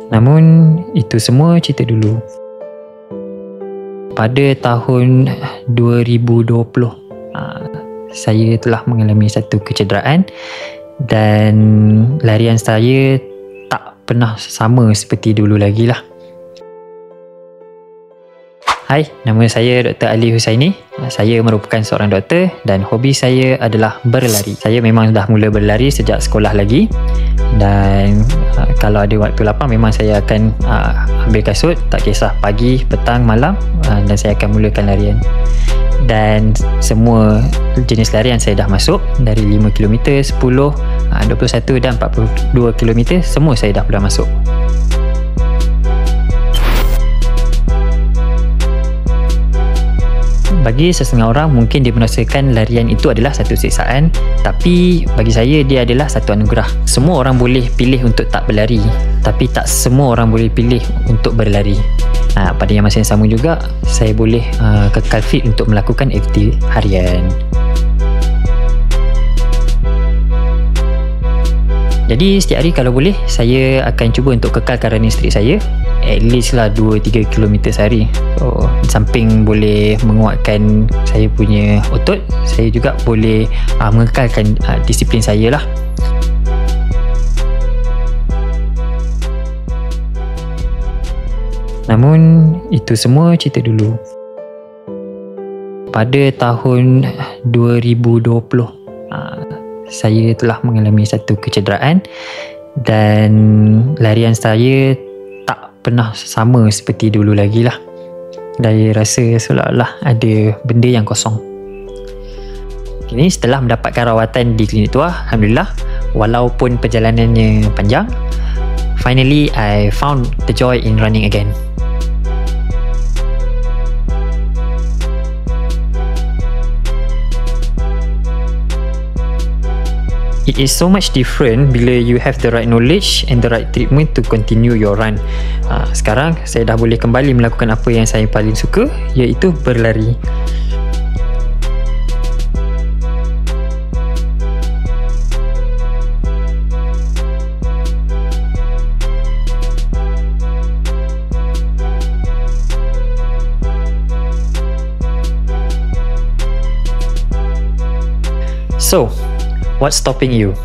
Namun itu semua cerita dulu. Pada tahun 2020, saya telah mengalami satu kecederaan dan larian saya tak pernah sama seperti dulu lagi lah. Hai, nama saya Dr. Ali Husaini. Saya merupakan seorang doktor dan hobi saya adalah berlari. Saya memang dah mula berlari sejak sekolah lagi, dan kalau ada waktu lapang memang saya akan ambil kasut, tak kisah pagi, petang, malam, dan saya akan mulakan larian. Dan semua jenis larian saya dah masuk, dari 5km, 10, 21 dan 42km, semua saya dah pernah masuk. Bagi sesetengah orang mungkin dia merasakan larian itu adalah satu siksaan, tapi bagi saya dia adalah satu anugerah. Semua orang boleh pilih untuk tak berlari, tapi tak semua orang boleh pilih untuk berlari. Pada yang masa yang sama juga, saya boleh kekal fit untuk melakukan aktiviti harian. Jadi setiap hari kalau boleh, saya akan cuba untuk kekalkan running streak saya at least lah 2-3 km sehari. So, samping boleh menguatkan saya punya otot, saya juga boleh mengekalkan disiplin saya lah. Namun itu semua cerita dulu. Pada tahun 2020, saya telah mengalami satu kecederaan dan larian saya tak pernah sama seperti dulu lagi lah. Saya rasa seolah-olah ada benda yang kosong. Kini setelah mendapatkan rawatan di klinik tua, Alhamdulillah, walaupun perjalanannya panjang, finally I found the joy in running again. It is so much different bila you have the right knowledge and the right treatment to continue your run. Sekarang saya dah boleh kembali melakukan apa yang saya paling suka, iaitu berlari. So, what's stopping you?